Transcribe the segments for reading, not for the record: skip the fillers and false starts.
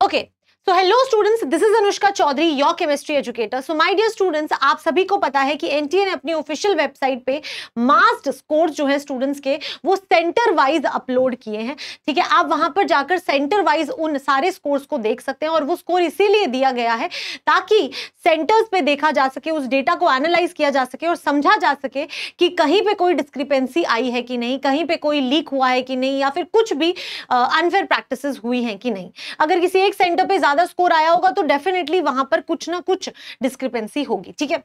Okay. So hello students, this is Anushka Chaudhary, your chemistry educator. So my dear students, आप सभी को पता है कि एनटीए ने अपनी ऑफिशियल वेबसाइट पे मास्ड स्कोर जो है स्टूडेंट्स के वो सेंटर वाइज अपलोड किए हैं. ठीक है, आप वहां पर जाकर सेंटर वाइज उन सारे स्कोर्स को देख सकते हैं और वो स्कोर इसीलिए दिया गया है ताकि सेंटर्स पे देखा जा सके, उस डेटा को एनालाइज किया जा सके और समझा जा सके कि कहीं पे कोई डिस्क्रिपेंसी आई है कि नहीं, कहीं पे कोई लीक हुआ है कि नहीं, या फिर कुछ भी अनफेयर प्रैक्टिसेस हुई हैं कि नहीं. अगर किसी एक सेंटर पे ज्यादा स्कोर आया होगा तो डेफिनेटली वहां पर कुछ ना कुछ डिस्क्रिपेंसी होगी. ठीक है,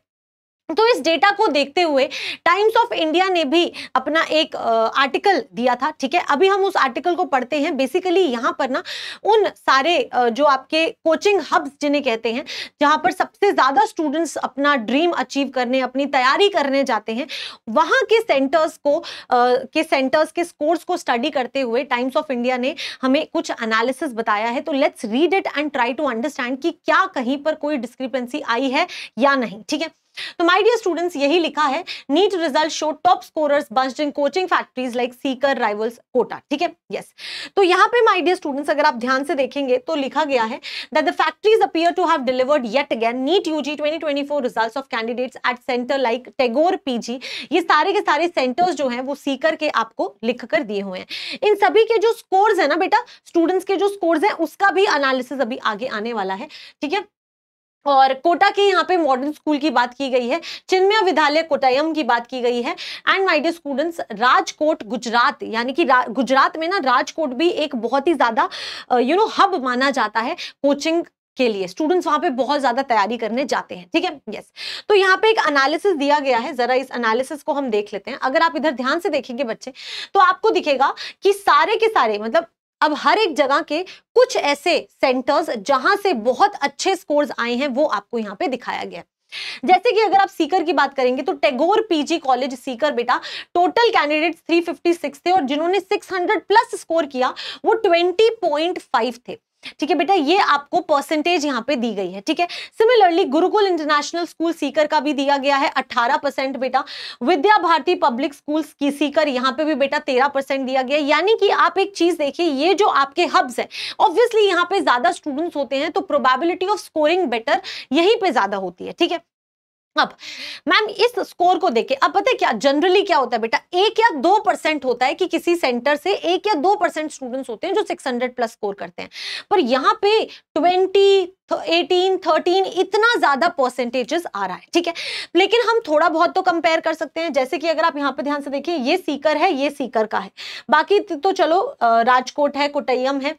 तो इस डेटा को देखते हुए टाइम्स ऑफ इंडिया ने भी अपना एक आर्टिकल दिया था. ठीक है, अभी हम उस आर्टिकल को पढ़ते हैं. बेसिकली यहाँ पर ना उन सारे जो आपके कोचिंग हब्स जिन्हें कहते हैं, जहां पर सबसे ज्यादा स्टूडेंट्स अपना ड्रीम अचीव करने, अपनी तैयारी करने जाते हैं, वहां के सेंटर्स के स्कोर्स को स्टडी करते हुए टाइम्स ऑफ इंडिया ने हमें कुछ एनालिसिस बताया है. तो let's read it and try to understand कि क्या कहीं पर कोई डिस्क्रिपेंसी आई है या नहीं. ठीक है, तो माय डियर स्टूडेंट्स यही लिखा है, NEET result show top scorers bunched in coaching factories like Sikar, rivals, Kota. ठीक है, यस. तो यहाँ पे माय डियर स्टूडेंट्स अगर आप ध्यान से देखेंगे तो लिखा गया है that the factories appear to have delivered yet again NEET UG 2024 results of candidates at centre like Tagore PG. ये सारे के सारे सेंटर्स जो हैं वो सीकर के आपको लिख कर दिए हुए हैं. इन सभी के जो स्कोर्स है ना बेटा, स्टूडेंट्स के जो स्कोर्स हैं उसका भी एनालिसिस अभी आगे आने वाला है. ठीक है, और कोटा के यहाँ पे मॉडर्न स्कूल की बात की गई है, चिन्मय विद्यालय कोट्टयम की बात की गई है, and my dear students Rajkot Gujarat, यानी कि गुजरात में ना राजकोट भी एक बहुत ही ज्यादा हब माना जाता है कोचिंग के लिए. स्टूडेंट्स वहां पे बहुत ज्यादा तैयारी करने जाते हैं. ठीक है, यस. तो यहाँ पे एक एनालिसिस दिया गया है, जरा इस एनालिसिस को हम देख लेते हैं. अगर आप इधर ध्यान से देखेंगे बच्चे तो आपको दिखेगा कि सारे के सारे मतलब अब हर एक जगह के कुछ ऐसे सेंटर्स जहां से बहुत अच्छे स्कोर्स आए हैं वो आपको यहाँ पे दिखाया गया. जैसे कि अगर आप सीकर की बात करेंगे तो टैगोर पीजी कॉलेज सीकर बेटा टोटल कैंडिडेट्स 356 थे और जिन्होंने 600 प्लस स्कोर किया वो 20.5 थे. ठीक है बेटा, ये आपको परसेंटेज यहाँ पे दी गई है. ठीक है, similarly Gurukul international school Sikar का भी दिया गया है 18% बेटा. विद्या भारती पब्लिक स्कूल की सीकर यहाँ पे भी बेटा 13% दिया गया. यानी कि आप एक चीज देखिए, ये जो आपके हब्स है ऑब्वियसली यहाँ पे ज्यादा स्टूडेंट्स होते हैं तो प्रोबेबिलिटी ऑफ स्कोरिंग बेटर यहीं पे ज्यादा होती है. ठीक है, अब मैम इस स्कोर को देखे, अब पता है क्या जनरली क्या होता है बेटा, 1 या 2% होता है कि किसी सेंटर से 1 या 2% स्टूडेंट्स होते हैं जो 600 प्लस स्कोर करते हैं, पर यहाँ पे 20, 18, 13 इतना ज्यादा परसेंटेजेस आ रहा है. ठीक है, लेकिन हम थोड़ा बहुत तो कंपेयर कर सकते हैं. जैसे कि अगर आप यहाँ पे ध्यान से देखिए, ये सीकर है, ये सीकर का है, बाकी तो चलो राजकोट है, कोट्टयम है.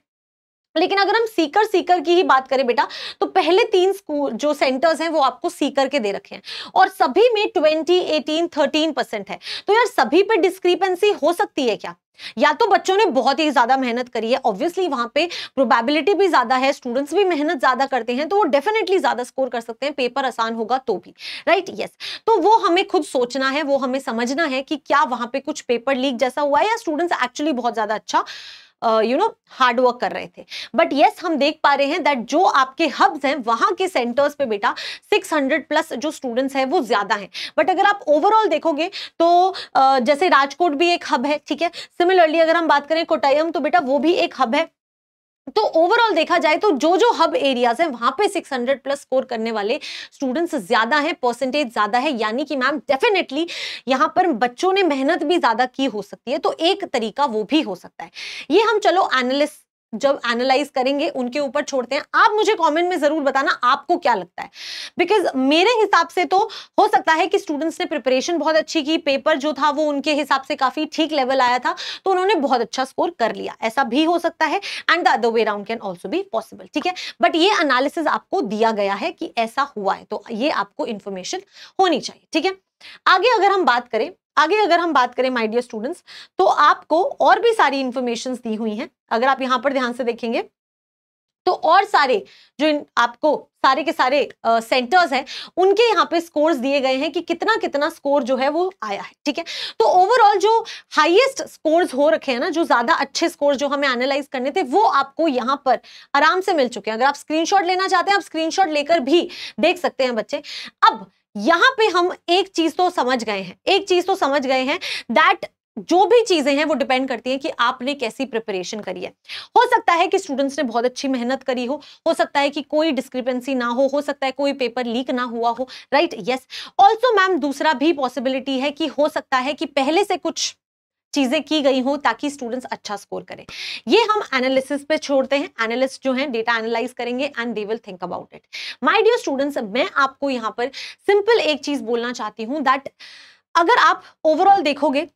लेकिन अगर हम सीकर की ही बात करें बेटा तो पहले 3 स्कूल जो सेंटर्स हैं वो आपको सीकर के दे रखे हैं और सभी में 20, 18, 13% है. तो यार सभी पे डिस्क्रिपेंसी हो सकती है क्या? या तो बच्चों ने बहुत ही ज्यादा मेहनत करी है, ऑब्वियसली वहां पे प्रोबेबिलिटी भी ज्यादा है, स्टूडेंट्स भी मेहनत ज्यादा करते हैं तो वो डेफिनेटली ज्यादा स्कोर कर सकते हैं, पेपर आसान होगा तो भी. Right, yes. तो वो हमें खुद सोचना है, वो हमें समझना है कि क्या वहां पे कुछ पेपर लीक जैसा हुआ है या स्टूडेंट्स एक्चुअली बहुत ज्यादा अच्छा हार्ड वर्क कर रहे थे. बट यस, हम देख पा रहे हैं दैट जो आपके हब्स हैं वहां के सेंटर्स पे बेटा 600 प्लस जो स्टूडेंट्स हैं वो ज्यादा हैं. बट अगर आप ओवरऑल देखोगे तो जैसे राजकोट भी एक हब है. ठीक है, सिमिलरली अगर हम बात करें कोट्टयम तो बेटा वो भी एक हब है. तो ओवरऑल देखा जाए तो जो जो हब एरियाज हैं वहां पे 600 प्लस स्कोर करने वाले स्टूडेंट्स ज्यादा हैं, परसेंटेज ज्यादा है. यानी कि मैम डेफिनेटली यहां पर बच्चों ने मेहनत भी ज्यादा की हो सकती है, तो एक तरीका वो भी हो सकता है. ये हम चलो जब एनालाइज करेंगे उनके ऊपर छोड़ते हैं. आप मुझे कमेंट में जरूर बताना आपको क्या लगता है, बिकॉज मेरे हिसाब से तो हो सकता है कि स्टूडेंट्स ने प्रिपरेशन बहुत अच्छी की, पेपर जो था वो उनके हिसाब से काफी ठीक लेवल आया था तो उन्होंने बहुत अच्छा स्कोर कर लिया. ऐसा भी हो सकता है and the other way round can also be possible. ठीक है, बट ये एनालिसिस आपको दिया गया है कि ऐसा हुआ है तो ये आपको इंफॉर्मेशन होनी चाहिए. ठीक है, आगे अगर हम बात करें माय डियर स्टूडेंट्स तो आपको और भी सारी इंफॉर्मेशंस दी हुई हैं. अगर आप यहां पर ध्यान से देखेंगे तो और सारे जो आपको सारे के सारे सेंटर्स हैं उनके यहाँ पे स्कोर्स दिए गए हैं कि कितना कितना स्कोर जो है वो आया है. ठीक है, तो ओवरऑल जो हाईएस्ट स्कोर्स हो रखे हैं ना, जो ज्यादा अच्छे स्कोर जो हमें एनालाइज करने थे वो आपको यहाँ पर आराम से मिल चुके हैं. अगर आप स्क्रीनशॉट लेना चाहते हैं आप स्क्रीनशॉट लेकर भी देख सकते हैं बच्चे. अब यहां पे हम एक चीज तो समझ गए हैं दैट जो भी चीजें हैं वो डिपेंड करती हैं कि आपने कैसी प्रिपरेशन करी है। हो सकता है कि स्टूडेंट्स ने बहुत अच्छी मेहनत करी हो सकता है कि कोई डिस्क्रिपेंसी ना हो सकता है कोई पेपर लीक ना हुआ हो, राइट? यस। ऑल्सो मैम दूसरा भी पॉसिबिलिटी है कि हो सकता है कि पहले से कुछ चीजें की गई हो ताकि स्टूडेंट्स अच्छा स्कोर करें। ये हम एनालिसिस पे छोड़ते हैं, एनालिस्ट जो हैं डेटा एनालाइज करेंगे and they will think about it. My dear students, मैं आपको यहां पर सिंपल एक चीज बोलना चाहती हूं दैट अगर आप ओवरऑल देखोगे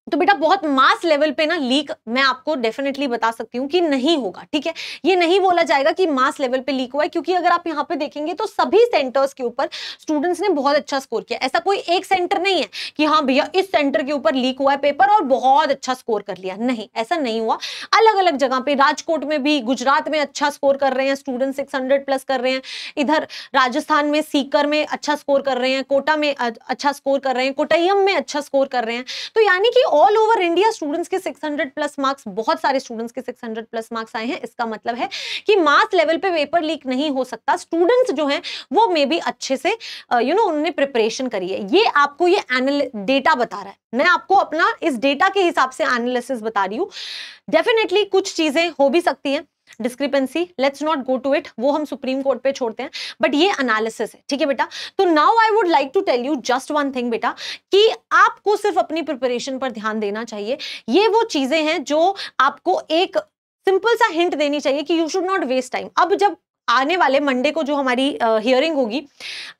तो बेटा बहुत मास लेवल पे ना लीक मैं आपको डेफिनेटली बता सकती हूँ कि नहीं होगा, ठीक है? ये नहीं बोला जाएगा कि मास लेवल पे लीक हुआ है, क्योंकि अगर आप यहाँ पे देखेंगे तो सभी सेंटर्स के ऊपर स्टूडेंट्स ने बहुत अच्छा स्कोर किया। ऐसा कोई एक सेंटर नहीं है कि हाँ भैया इस सेंटर के ऊपर लीक हुआ है पेपर और बहुत अच्छा स्कोर कर लिया, नहीं, ऐसा नहीं हुआ। अलग अलग जगह पे, राजकोट में भी, गुजरात में अच्छा स्कोर कर रहे हैं स्टूडेंट, 600 प्लस कर रहे हैं। इधर राजस्थान में सीकर में अच्छा स्कोर कर रहे हैं, कोटा में अच्छा स्कोर कर रहे हैं, कोट्टयम में अच्छा स्कोर कर रहे हैं। तो यानी कि ऑल ओवर इंडिया स्टूडेंट्स के 600 प्लस मार्क्स, बहुत सारे स्टूडेंट्स के 600 प्लस मार्क्स आए हैं। इसका मतलब है कि मास लेवल पे पेपर लीक नहीं हो सकता। स्टूडेंट्स जो हैं वो मे बी अच्छे से उन्होंने प्रिपरेशन करी है। ये आपको ये डेटा बता रहा है, मैं आपको अपना इस डेटा के हिसाब से एनालिसिस बता रही हूं। डेफिनेटली कुछ चीजें हो भी सकती हैं discrepancy, let's not go to it, वो हम सुप्रीम कोर्ट पे छोड़ते हैं, बट ये एनालिसिस है, ठीक है बेटा? तो now I would like to tell you just one thing बेटा, कि आपको सिर्फ अपनी प्रिपरेशन पर ध्यान देना चाहिए। ये वो चीजें हैं जो आपको एक सिंपल सा हिंट देनी चाहिए कि you should not waste time. अब जब आने वाले मंडे को जो हमारी हियरिंग होगी,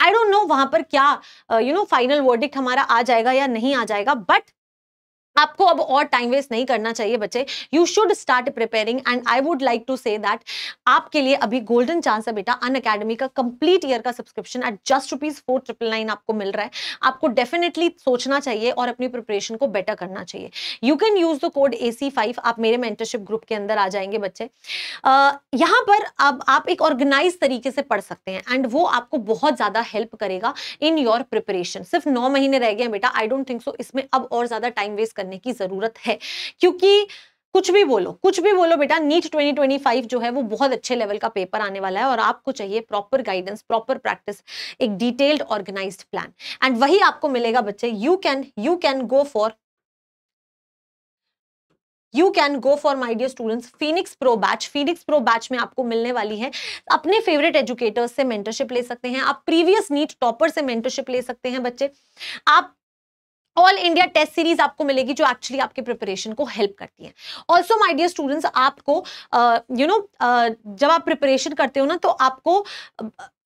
आई डोंट नो वहां पर क्या फाइनल वर्डिक्ट हमारा आ जाएगा या नहीं आ जाएगा, बट आपको अब और टाइम वेस्ट नहीं करना चाहिए बच्चे। You should start preparing and I would like to say that आपके लिए अभी गोल्डन चांस है बेटा। अनअकैडमी का कंप्लीट ईयर का सब्सक्रिप्शन एट जस्ट ₹4,999 आपको मिल रहा है। आपको डेफिनेटली सोचना चाहिए और अपनी प्रिपरेशन को बेटर करना चाहिए। You can use the code AC5, आप मेरे मेंटरशिप ग्रुप के अंदर आ जाएंगे बच्चे। यहाँ पर अब आप एक ऑर्गेनाइज तरीके से पढ़ सकते हैं एंड वो आपको बहुत ज्यादा हेल्प करेगा इन योर प्रिपरेशन। सिर्फ 9 महीने रह गए बेटा, आई डोंट थिंक सो इसमें अब और ज्यादा टाइम वेस्ट करने की जरूरत है, क्योंकि कुछ भी बोलो बेटा, नीट 2025 जो है वो बहुत अच्छे लेवल का पेपर आने वाला है और आपको चाहिए प्रॉपर गाइडेंस, प्रॉपर प्रैक्टिस, एक डिटेल्ड ऑर्गेनाइज्ड प्लान, एंड वही आपको मिलेगा बच्चे। You can go for my dear students Phoenix pro batch. Phoenix pro batch में आपको मिलने वाली है, अपने फेवरेट एजुकेटर्स से मेंटरशिप ले सकते हैं, आप प्रीवियस नीट टॉपर से मेंटरशिप ले सकते हैं बच्चे, आप ऑल इंडिया टेस्ट सीरीज आपको मिलेगी जो एक्चुअली आपके प्रिपरेशन को हेल्प करती है। ऑल्सो माय डियर स्टूडेंट्स, आपको जब आप प्रिपरेशन करते हो ना तो आपको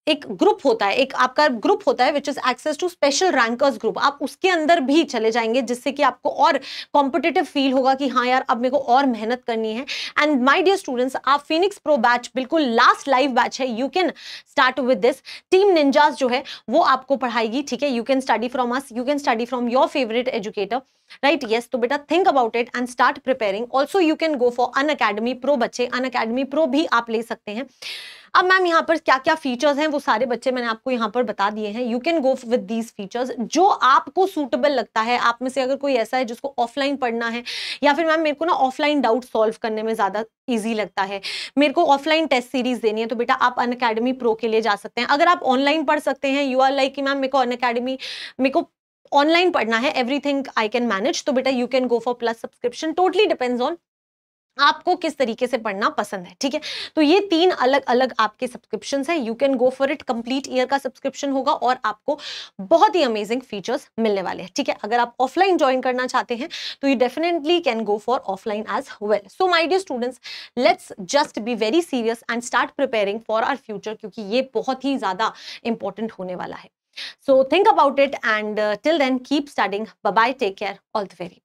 एक ग्रुप होता है, एक आपका ग्रुप होता है which is access to special rankers group, आप उसके अंदर भी चले जाएंगे जिससे कि आपको और कॉम्पिटिटिव फील होगा कि हाँ यार अब मेरे को और मेहनत करनी है। एंड माय डियर स्टूडेंट्स, आप फिनिक्स प्रो बैच बिल्कुल लास्ट लाइव बैच है, you can start with this. Team ninjas जो है वो आपको पढ़ाएगी, ठीक है? You can study from us, you can study from your favourite educator, right? Yes, तो बेटा think about it and start preparing. Also you can go for Unacademy pro बच्चे, Unacademy pro भी आप ले सकते हैं। अब मैम यहाँ पर क्या क्या फीचर्स हैं वो सारे बच्चे मैंने आपको यहाँ पर बता दिए हैं। You can go with these features, जो आपको सूटेबल लगता है। आप में से अगर कोई ऐसा है जिसको ऑफलाइन पढ़ना है, या फिर मैम मेरे को ना ऑफलाइन डाउट सॉल्व करने में ज्यादा इजी लगता है, मेरे को ऑफलाइन टेस्ट सीरीज देनी है, तो बेटा आप अनअकैडमी प्रो के लिए जा सकते हैं। अगर आप ऑनलाइन पढ़ सकते हैं, यू आर लाइक कि मैम मेरे को अनअकैडमी, मेरे को ऑनलाइन पढ़ना है, एवरीथिंग आई कैन मैनेज, तो बेटा you can go for plus subscription. Totally depends on आपको किस तरीके से पढ़ना पसंद है, ठीक है? तो ये 3 अलग अलग आपके सब्सक्रिप्शंस हैं, you can go for it. Complete year का सब्सक्रिप्शन होगा और आपको बहुत ही अमेजिंग फीचर्स मिलने वाले हैं, ठीक है? अगर आप ऑफलाइन ज्वाइन करना चाहते हैं तो you definitely can go for offline as well. So my dear students, let's just be very serious and start preparing for our future, क्योंकि ये बहुत ही ज्यादा इंपॉर्टेंट होने वाला है। So think about it and till then keep studying. Bye bye, take care, all the very best.